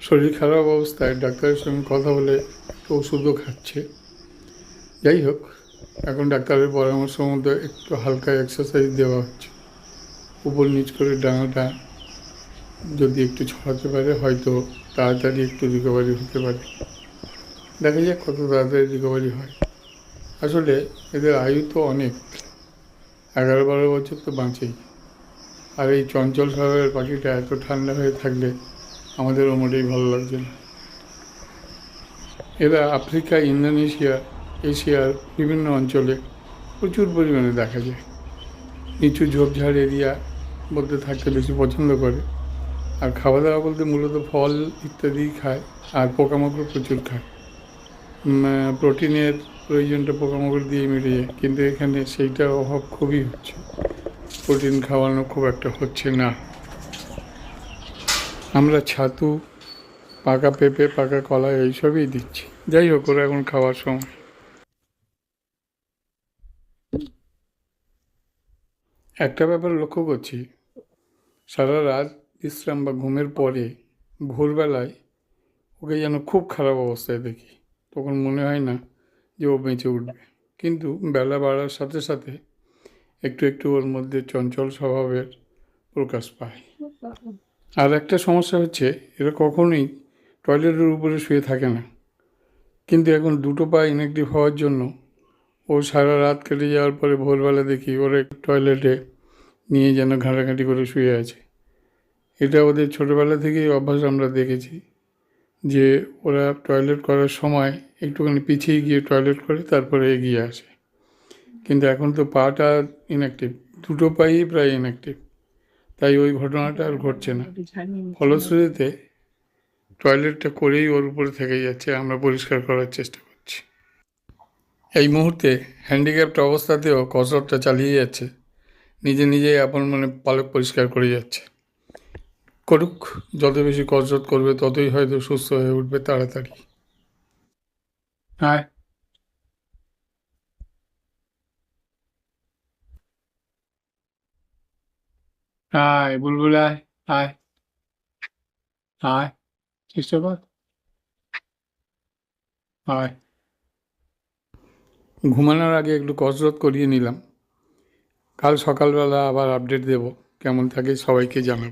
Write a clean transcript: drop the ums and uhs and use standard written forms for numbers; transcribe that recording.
শরীর খারাপ অবস্থায় ডাক্তারের সঙ্গে কথা বলে একটু ওষুধও খাচ্ছে। যাই হোক, এখন ডাক্তারের পরামর্শ মতো একটু হালকা এক্সারসাইজ দেওয়া হচ্ছে। উপর নিচ করে ডানাটা যদি একটু ছড়াতে পারে হয়তো তাড়াতাড়ি একটু রিকভারি হতে পারে। দেখা যাক কত তাড়াতাড়ি রিকভারি হয়। আসলে এদের আয়ু তো অনেক, 11-12 বছর তো বাঁচেই। আর এই চঞ্চল স্বভাবের পাখিটা এত ঠান্ডা হয়ে থাকলে আমাদেরও মোটেই ভালো লাগছে না। এরা আফ্রিকা, ইন্দোনেশিয়া, এশিয়ার বিভিন্ন অঞ্চলে প্রচুর পরিমাণে দেখা যায়। নিচু ঝোপঝাড় এরিয়া বলতে থাকতে বেশি পছন্দ করে। আর খাওয়া দাওয়া বলতে মূলত ফল ইত্যাদি খায়, আর পোকামাকড় প্রচুর খায়। প্রোটিনের প্রয়োজনটা পোকামাকড় দিয়ে মিটে যায়, কিন্তু এখানে সেইটার অভাব খুবই হচ্ছে। প্রোটিন খাওয়ানো খুব একটা হচ্ছে না। আমরা ছাতু, পাকা পেঁপে, পাকা কলা এইসবই দিচ্ছি। যাই হোক, ওরা এখন খাওয়ার সময়। একটা ব্যাপার লক্ষ্য করছি, সারা রাত বিশ্রাম বা ঘুমের পরে ভোরবেলায় ওকে যেন খুব খারাপ অবস্থায় দেখি। তখন মনে হয় না যে ও বেঁচে উঠবে, কিন্তু বেলা বাড়ার সাথে সাথে একটু একটু ওর মধ্যে চঞ্চল স্বভাবের প্রকাশ পায়। আর একটা সমস্যা হচ্ছে, এরা কখনোই টয়লেটের উপরে শুয়ে থাকে না। কিন্তু এখন দুটো পা ইনঅ্যাক্টিভ হওয়ার জন্য ও সারা রাত কেটে যাওয়ার পরে ভোরবেলা দেখি ওরা টয়লেটে নিয়ে যেন ঘাঁটাঘাঁটি করে শুয়ে আছে। এটা ওদের ছোটোবেলা থেকেই অভ্যাস আমরা দেখেছি, যে ওরা টয়লেট করার সময় একটুখানি পিছিয়ে গিয়ে টয়লেট করে তারপরে এগিয়ে আসে। কিন্তু এখন তো পাটা ইনঅ্যাক্টিভ, দুটো পাই প্রায় ইনঅ্যাক্টিভ, তাই ওই ঘটনাটা আর ঘটছে না। ফলশ্রুতিতে টয়লেটটা করেই ওর উপরে থেকে যাচ্ছে, আমরা পরিষ্কার করার চেষ্টা করছি। এই মুহূর্তে হ্যান্ডিক্যাপ্ট অবস্থাতেও কসরতটা চালিয়ে যাচ্ছে, নিজে নিজেই আপন মনে পালক পরিষ্কার করে যাচ্ছে। করুক, যত বেশি কসরত করবে ততই হয়তো সুস্থ হয়ে উঠবে তাড়াতাড়ি। হ্যাঁ, আয় বুলবুল আয়, আয় আয়, চেষ্টা কর, আয়। ঘুমানোর আগে একটু কসরত করিয়ে নিলাম। কাল সকালবেলা আবার আপডেট দেব, কেমন থাকে সবাইকে জানাবো।